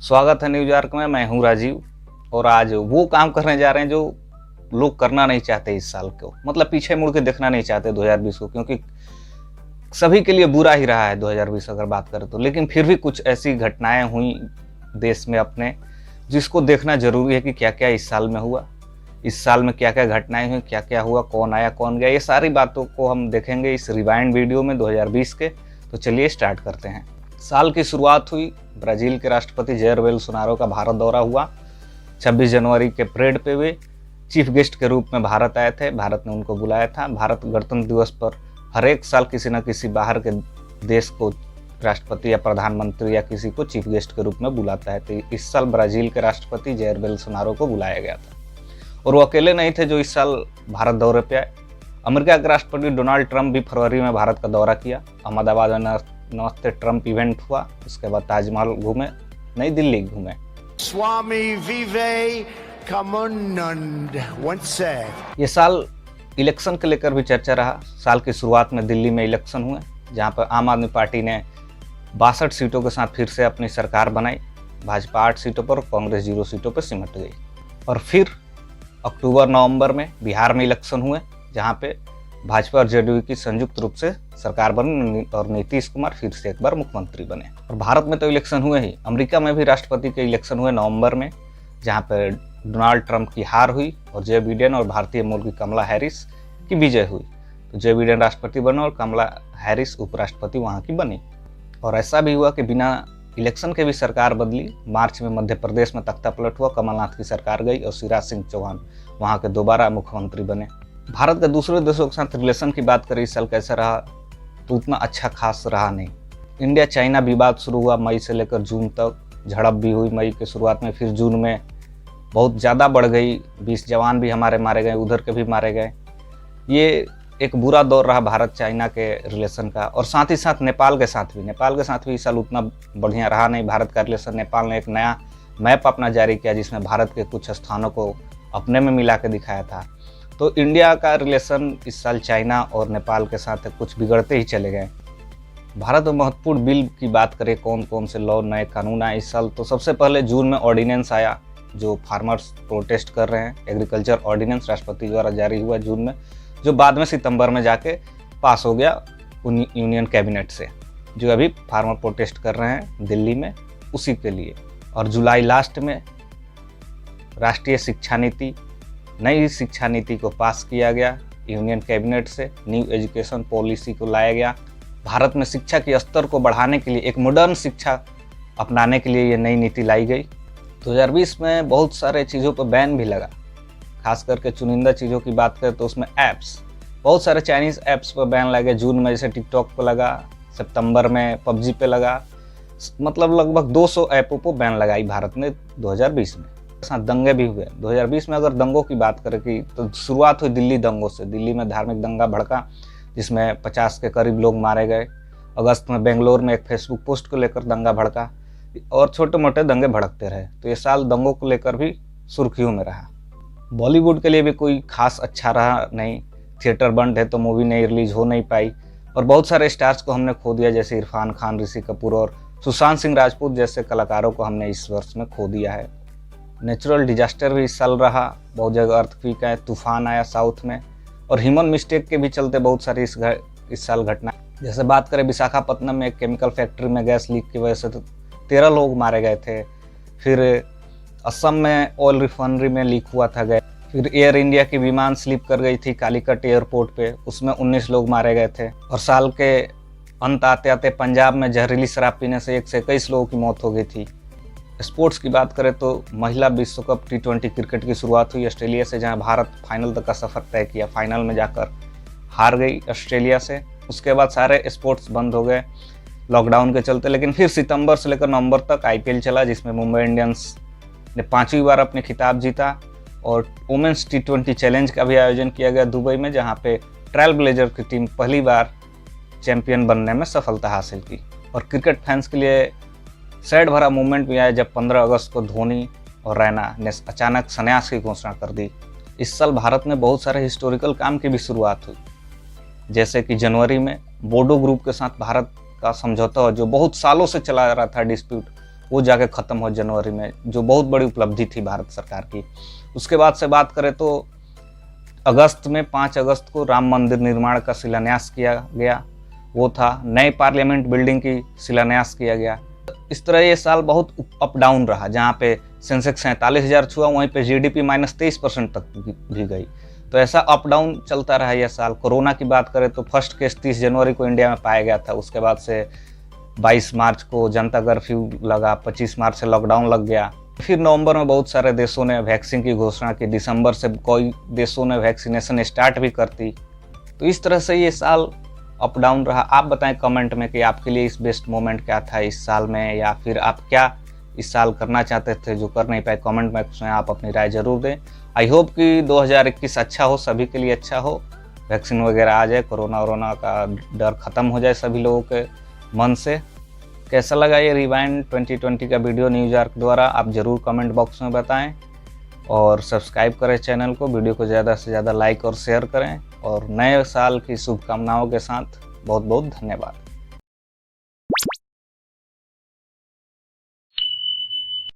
स्वागत है news arc में। मैं हूं राजीव और आज वो काम करने जा रहे हैं जो लोग करना नहीं चाहते इस साल को। मतलब पीछे मुड़ के देखना नहीं चाहते 2020 को, क्योंकि सभी के लिए बुरा ही रहा है 2020 अगर बात करें तो। लेकिन फिर भी कुछ ऐसी घटनाएं हुई देश में अपने, जिसको देखना जरूरी है कि क्या क्या इस साल में हुआ, इस साल में क्या क्या घटनाएं हुई, क्या क्या हुआ, कौन आया कौन गया। ये सारी बातों को हम देखेंगे इस रिवाइंड वीडियो में 2020 के। तो चलिए स्टार्ट करते हैं। साल की शुरुआत हुई, ब्राजील के राष्ट्रपति जैर बोल्सोनारो का भारत दौरा हुआ। 26 जनवरी के परेड पे वे चीफ गेस्ट के रूप में भारत आए थे। भारत ने उनको बुलाया था। भारत गणतंत्र दिवस पर हर एक साल किसी न किसी बाहर के देश को राष्ट्रपति या प्रधानमंत्री या किसी को चीफ गेस्ट के रूप में बुलाता है। तो इस साल ब्राजील के राष्ट्रपति जैर बोल्सोनारो को बुलाया गया था और वो अकेले नहीं थे जो इस साल भारत दौरे पे आए। अमेरिका के राष्ट्रपति डोनाल्ड ट्रंप भी फरवरी में भारत का दौरा किया। अहमदाबाद में नमस्ते ट्रंप इवेंट हुआ। उसके बाद ताजमहल घूमे, नई दिल्ली घूमे। स्वामी विवेकानंद once said, ये साल इलेक्शन के लेकर भी चर्चा रहा। साल की शुरुआत में दिल्ली में इलेक्शन हुए, जहां पर आम आदमी पार्टी ने 62 सीटों के साथ फिर से अपनी सरकार बनाई। भाजपा 8 सीटों पर, कांग्रेस 0 सीटों पर सिमट गई। और फिर अक्टूबर नवंबर में बिहार में इलेक्शन हुए, जहां पे भाजपा और जेडीयू की संयुक्त रूप से सरकार बनी और नीतीश कुमार फिर से एक बार मुख्यमंत्री बने। और भारत में तो इलेक्शन हुए ही, अमेरिका में भी राष्ट्रपति के इलेक्शन हुए नवंबर में, जहां पर डोनाल्ड ट्रंप की हार हुई और जो बिडेन और भारतीय मूल की कमला हैरिस की विजय हुई। तो जो बिडेन राष्ट्रपति बने और कमला हैरिस उपराष्ट्रपति वहां की बनी। और ऐसा भी हुआ कि बिना इलेक्शन के भी सरकार बदली। मार्च में मध्य प्रदेश में तख्ता पलट हुआ, कमलनाथ की सरकार गई और शिवराज सिंह चौहान वहां के दोबारा मुख्यमंत्री बने। भारत के दूसरे देशों के साथ रिलेशन की बात करें इस साल कैसा रहा, तो उतना अच्छा खास रहा नहीं। इंडिया चाइना विवाद शुरू हुआ मई से लेकर जून तक। झड़प भी हुई मई के शुरुआत में, फिर जून में बहुत ज़्यादा बढ़ गई। 20 जवान भी हमारे मारे गए, उधर के भी मारे गए। ये एक बुरा दौर रहा भारत चाइना के रिलेशन का। और साथ ही साथ नेपाल के साथ भी इस साल उतना बढ़िया रहा नहीं भारत का रिलेशन। नेपाल ने एक नया मैप अपना जारी किया, जिसमें भारत के कुछ स्थानों को अपने में मिला के दिखाया था। तो इंडिया का रिलेशन इस साल चाइना और नेपाल के साथ कुछ बिगड़ते ही चले गए। भारत में महत्वपूर्ण बिल की बात करें, कौन कौन से लॉ, नए कानून आए इस साल, तो सबसे पहले जून में ऑर्डिनेंस आया जो फार्मर्स प्रोटेस्ट कर रहे हैं। एग्रीकल्चर ऑर्डिनेंस राष्ट्रपति द्वारा जारी हुआ जून में, जो बाद में सितंबर में जाके पास हो गया यूनियन कैबिनेट से, जो अभी फार्मर प्रोटेस्ट कर रहे हैं दिल्ली में उसी के लिए। और जुलाई लास्ट में राष्ट्रीय शिक्षा नीति, नई शिक्षा नीति को पास किया गया यूनियन कैबिनेट से। न्यू एजुकेशन पॉलिसी को लाया गया। भारत में शिक्षा के स्तर को बढ़ाने के लिए, एक मॉडर्न शिक्षा अपनाने के लिए ये नई नीति लाई गई। 2020 में बहुत सारे चीज़ों पर बैन भी लगा। खास करके चुनिंदा चीज़ों की बात करें तो उसमें ऐप्स, बहुत सारे चाइनीज़ ऐप्स पर बैन लगे। जून में जैसे टिकटॉक पर लगा, सितंबर में पबजी पे लगा। मतलब लगभग 200 ऐपों पर बैन लगाई भारत ने 2020 में। साथ दंगे भी हुए 2020 में। अगर दंगों की बात करें कि तो शुरुआत हुई दिल्ली दंगों से। दिल्ली में धार्मिक दंगा भड़का, जिसमें 50 के करीब लोग मारे गए। अगस्त में बेंगलोर में एक फेसबुक पोस्ट को लेकर दंगा भड़का और छोटे मोटे दंगे भड़कते रहे। तो ये साल दंगों को लेकर भी सुर्खियों में रहा। बॉलीवुड के लिए भी कोई खास अच्छा रहा नहीं। थिएटर बंद है तो मूवी नहीं रिलीज हो नहीं पाई और बहुत सारे स्टार्स को हमने खो दिया, जैसे इरफान खान, ऋषि कपूर और सुशांत सिंह राजपूत जैसे कलाकारों को हमने इस वर्ष में खो दिया है। नेचुरल डिजास्टर भी इस साल रहा। बहुत जगह अर्थक्वेक आए, तूफान आया साउथ में। और ह्यूमन मिस्टेक के भी चलते बहुत सारी इस साल घटना। जैसे बात करें विशाखापत्तनम में एक केमिकल फैक्ट्री में गैस लीक की वजह से 13 लोग मारे गए थे। फिर असम में ऑयल रिफाइनरी में लीक हुआ था गैस। फिर एयर इंडिया की विमान स्लिप कर गई थी कालीकट एयरपोर्ट पे, उसमें 19 लोग मारे गए थे। और साल के अंत आते आते पंजाब में जहरीली शराब पीने से 1 से 21 लोगों की मौत हो गई थी। स्पोर्ट्स की बात करें तो महिला विश्व कप T20 क्रिकेट की शुरुआत हुई ऑस्ट्रेलिया से, जहां भारत फाइनल तक का सफर तय किया। फाइनल में जाकर हार गई ऑस्ट्रेलिया से। उसके बाद सारे स्पोर्ट्स बंद हो गए लॉकडाउन के चलते। लेकिन फिर सितंबर से लेकर नवंबर तक IPL चला, जिसमें मुंबई इंडियंस ने 5वीं बार अपने खिताब जीता। और वुमेन्स T20 चैलेंज का भी आयोजन किया गया दुबई में, जहाँ पे ट्रेल ब्लेजर की टीम पहली बार चैंपियन बनने में सफलता हासिल की। और क्रिकेट फैंस के लिए सैड भरा मूवमेंट भी आया जब 15 अगस्त को धोनी और रैना ने अचानक संन्यास की घोषणा कर दी। इस साल भारत में बहुत सारे हिस्टोरिकल काम की भी शुरुआत हुई, जैसे कि जनवरी में बोडो ग्रुप के साथ भारत का समझौता, जो बहुत सालों से चला आ रहा था डिस्प्यूट, वो जाके ख़त्म हो जनवरी में, जो बहुत बड़ी उपलब्धि थी भारत सरकार की। उसके बाद से बात करें तो अगस्त में 5 अगस्त को राम मंदिर निर्माण का शिलान्यास किया गया, वो था। नए पार्लियामेंट बिल्डिंग की शिलान्यास किया गया। इस तरह ये साल बहुत अप डाउन रहा, जहाँ पे सेंसेक्स 47,000 छुआ, वहीं पे जीडीपी -23% तक भी गई। तो ऐसा अप डाउन चलता रहा यह साल। कोरोना की बात करें तो फर्स्ट केस 30 जनवरी को इंडिया में पाया गया था। उसके बाद से 22 मार्च को जनता कर्फ्यू लगा, 25 मार्च से लॉकडाउन लग गया। फिर नवंबर में बहुत सारे देशों ने वैक्सीन की घोषणा की, दिसंबर से कोई देशों ने वैक्सीनेशन स्टार्ट भी कर दी। तो इस तरह से ये साल अप डाउन रहा। आप बताएं कमेंट में कि आपके लिए इस बेस्ट मोमेंट क्या था इस साल में, या फिर आप क्या इस साल करना चाहते थे जो कर नहीं पाए। कमेंट में आप अपनी राय जरूर दें। आई होप कि 2021 अच्छा हो, सभी के लिए अच्छा हो, वैक्सीन वगैरह आ जाए, कोरोना वोरोना का डर ख़त्म हो जाए सभी लोगों के मन से। कैसा लगा ये रिवाइंड 2020 का वीडियो न्यूज़ आर्क द्वारा, आप ज़रूर कमेंट बॉक्स में बताएं। और सब्सक्राइब करें चैनल को, वीडियो को ज़्यादा से ज़्यादा लाइक और शेयर करें। और नए साल की शुभकामनाओं के साथ बहुत बहुत धन्यवाद।